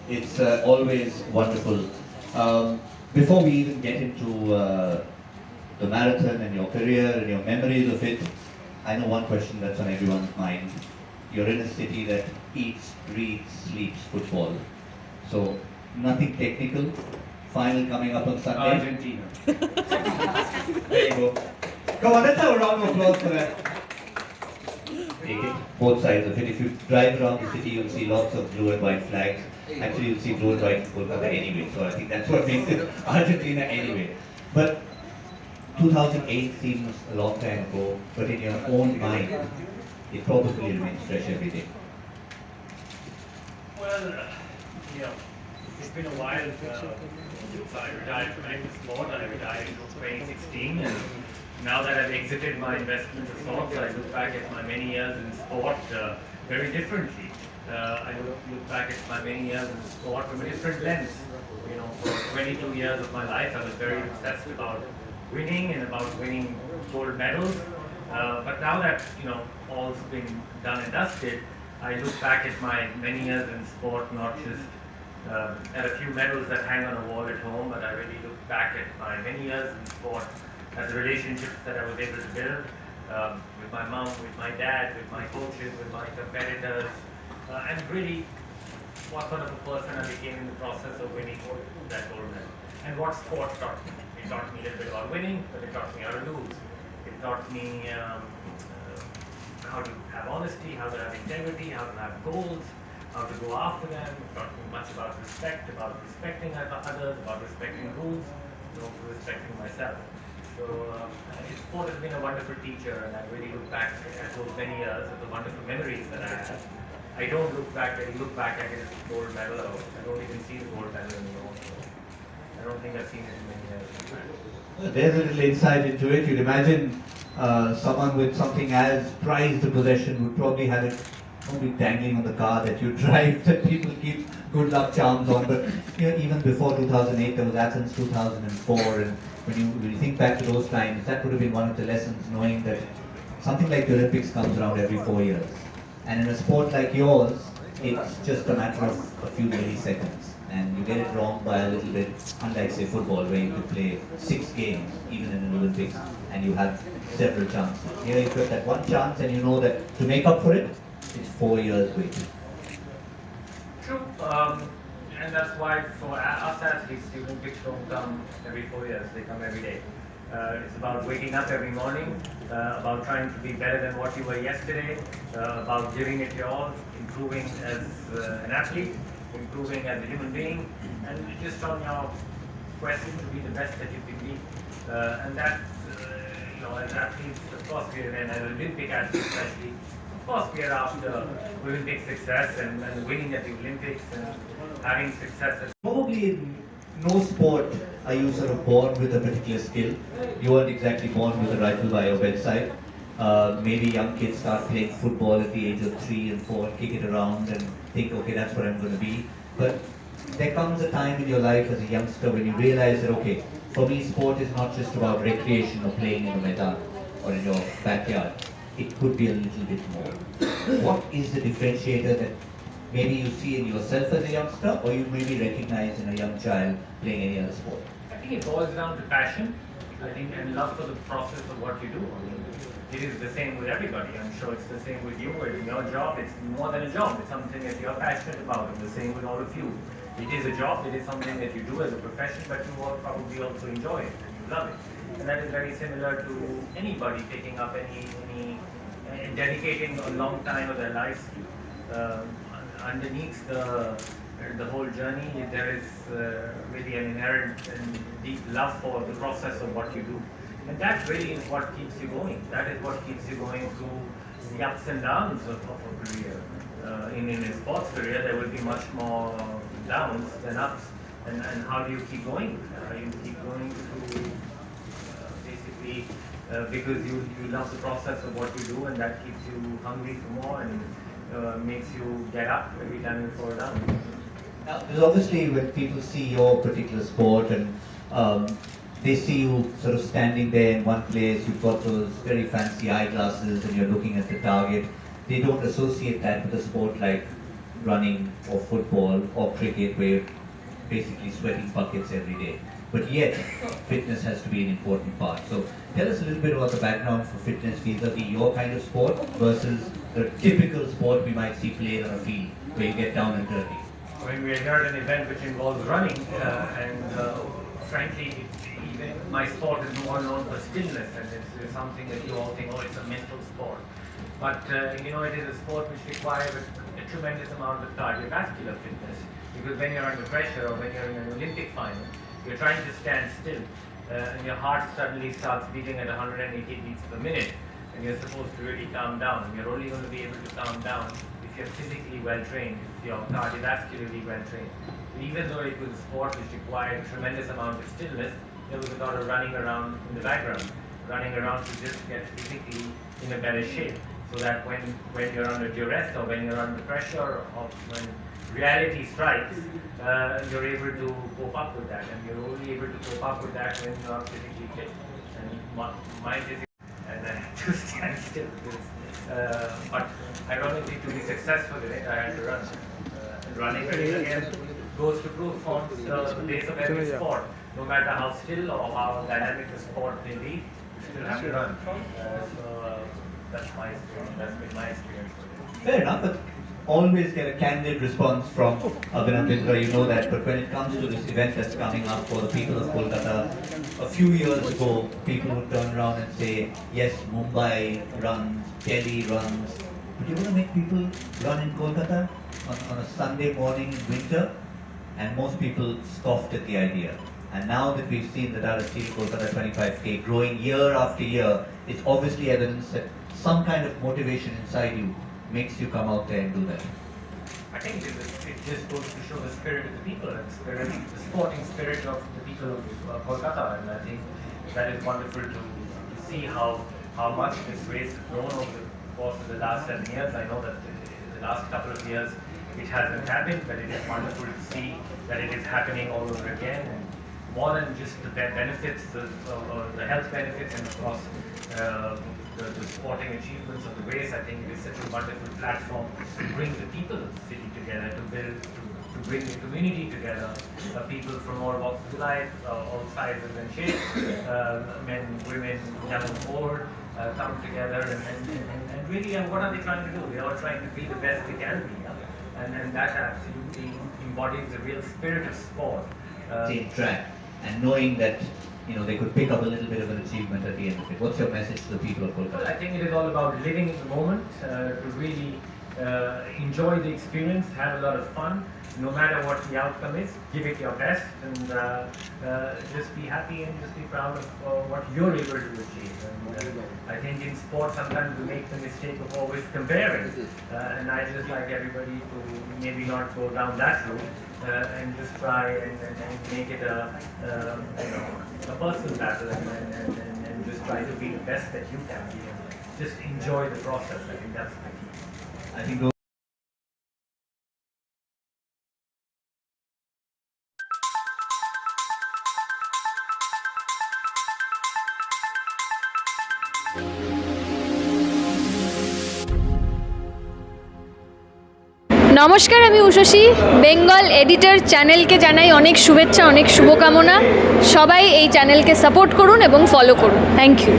It's always wonderful. Before we even get into the marathon and your career and your memories of it, I know one question that's on everyone's mind. You're in a city that eats, breathes, sleeps football. So nothing technical. Final coming up on Sunday. Argentina. There you go. Come on, let's have a round of applause for that. Take it, both sides of it. If you drive around the city, you'll see lots of blue and white flags. Actually, you'll see blue and white in Kolkata anyway, so I think that's what makes it Argentina anyway. But 2008 seems a long time ago, but in your own mind, it probably remains fresh every day. Well, it's been a while since I retired from active sport. I retired in 2016, and now that I've exited my investment of sorts, I look back at my many years in sport very differently. I look back at my many years in sport from a different lens. For 22 years of my life, I was very obsessed about winning and about winning gold medals. But now that all's been done and dusted, I look back at my many years in sport, not just at a few medals that hang on a wall at home, but I really look back at my many years in sport as the relationships that I was able to build with my mom, with my dad, with my coaches, with my competitors, and really what sort of a person I became in the process of winning that gold medal. And what sport taught me. It taught me a little bit about winning, but it taught me how to lose. It taught me how to have honesty, how to have integrity, how to have goals, how to go after them. It taught me much about respect, about respecting others, about respecting rules, respecting myself. So sport has been a wonderful teacher, and I really look back at those many years, at the wonderful memories that I have. I don't look back at it as a gold medal. I don't even see the gold medal anymore. So I don't think I've seen it in many years. There's a little insight into it. You'd imagine someone with something as prized a possession would probably have it only dangling on the car that you drive, that people keep good luck charms on. But even before 2008, there was Athens 2004, and when you think back to those times, that would have been one of the lessons, knowing that something like the Olympics comes around every 4 years. And in a sport like yours, it's just a matter of a few milliseconds. And you get it wrong by a little bit, unlike say football, where you could play 6 games, even in an Olympics, and you have several chances. Here you get that one chance, and you know that to make up for it, it's 4 years waiting. True, and that's why for us athletes, the Olympics don't come every 4 years, they come every day. It's about waking up every morning, about trying to be better than what you were yesterday, about giving it your all, improving as an athlete, improving as a human being, and just on your quest to be the best that you can be. And that, as athletes, of course, and as Olympic athletes especially, of course we are after Olympic success and winning at the Olympics and having success. Probably in no sport are you sort of born with a particular skill. You weren't exactly born with a rifle by your bedside. Maybe young kids start playing football at the age of 3 and 4 and kick it around and think, okay, that's what I'm going to be. But there comes a time in your life as a youngster when you realize that, okay, for me sport is not just about recreation or playing in the medan or in your backyard. It could be a little bit more. What is the differentiator that maybe you see in yourself as a youngster, or you maybe recognize in a young child playing any other sport? I think it boils down to passion, and love for the process of what you do. It is the same with everybody. I'm sure it's the same with you. In your job, it's more than a job. It's something that you're passionate about. And the same with all of you. It is a job. It is something that you do as a profession, but you all probably also enjoy it and you love it. And that is very similar to anybody taking up dedicating a long time of their lives. Underneath the whole journey, there is really an inherent and deep love for the process of what you do. And that really is what keeps you going. That is what keeps you going through the ups and downs of a career. In a sports career, there will be much more downs than ups. And how do you keep going? You keep going through basically because you love the process of what you do, and that keeps you hungry for more and makes you get up every time you fall down. Now, because obviously when people see your particular sport and they see you sort of standing there in one place, you've got those very fancy eyeglasses and you're looking at the target. They don't associate that with a sport like running or football or cricket where you're basically sweating buckets every day. But yet, fitness has to be an important part. So tell us a little bit about the background for fitness vis-a-vis your kind of sport versus the typical sport we might see played on a field where you get down and dirty. When we are here at an event which involves running, and frankly, even my sport is more known for stillness, and it's something that you all think, oh, it's a mental sport. But it is a sport which requires a tremendous amount of cardiovascular fitness, because when you're under pressure or when you're in an Olympic final, you're trying to stand still, and your heart suddenly starts beating at 180 beats per minute, and you're supposed to really calm down. And you're only going to be able to calm down if you're physically well trained, if you're cardiovascularly well trained. Even though it was a sport which required a tremendous amount of stillness, there was a lot of running around in the background, running around to just get physically in a better shape, so that when you're under duress or when you're under pressure or when reality strikes, you're able to cope up with that, and you're only able to cope up with that when you're physically fit. And my physical, and I had to stand still. But ironically, to be successful in it, I had to run. And running again goes to prove forms the base of every sport. No matter how still or how dynamic the sport may be, you still have to run. That's my experience. That's been my experience with it. Fair enough, but always get a candid response from Abhinav, Brinda, you know that. But when it comes to this event that's coming up for the people of Kolkata, a few years ago, people would turn around and say, yes, Mumbai runs, Delhi runs, but you want to make people run in Kolkata on a Sunday morning in winter? And most people scoffed at the idea. And now that we've seen the Tata Steel Kolkata 25K growing year after year, it's obviously evidence that some kind of motivation inside you makes you come out there and do that. I think it just goes to show the spirit of the people and the sporting spirit of the people of Kolkata, and I think that is wonderful to see how much this race has grown over the course of the last 7 years. I know that in the last couple of years it hasn't happened, but it is wonderful to see that it is happening all over again. And more than just the benefits, the health benefits, and of course the sporting achievements of the race, I think it is such a wonderful platform to bring the people of the city together, to bring the community together, people from all walks of life, all sizes and shapes, men, women, young and old, come together and really, what are they trying to do? They are trying to be the best they can be, and that absolutely embodies the real spirit of sport. Team track, and knowing that they could pick up a little bit of an achievement at the end of it. What's your message to the people of Kolkata? Well, I think it is all about living in the moment, to really enjoy the experience, have a lot of fun, no matter what the outcome is, give it your best, and just be happy and just be proud of what you're able to achieve. And I think in sport sometimes we make the mistake of always comparing, and I just like everybody to maybe not go down that route, and just try and make it a personal battle, and just try to be the best that you can be, and just enjoy the process. I think that's the key. I think নমস্কার, আমি Ushasi. Bengal editor চ্যানেলকে জানাই অনেক শুভেচ্ছা, অনেক শুভকামনা। সবাই এই চ্যানেলকে সাপোর্ট করুন এবং ফলো করুন। Thank you.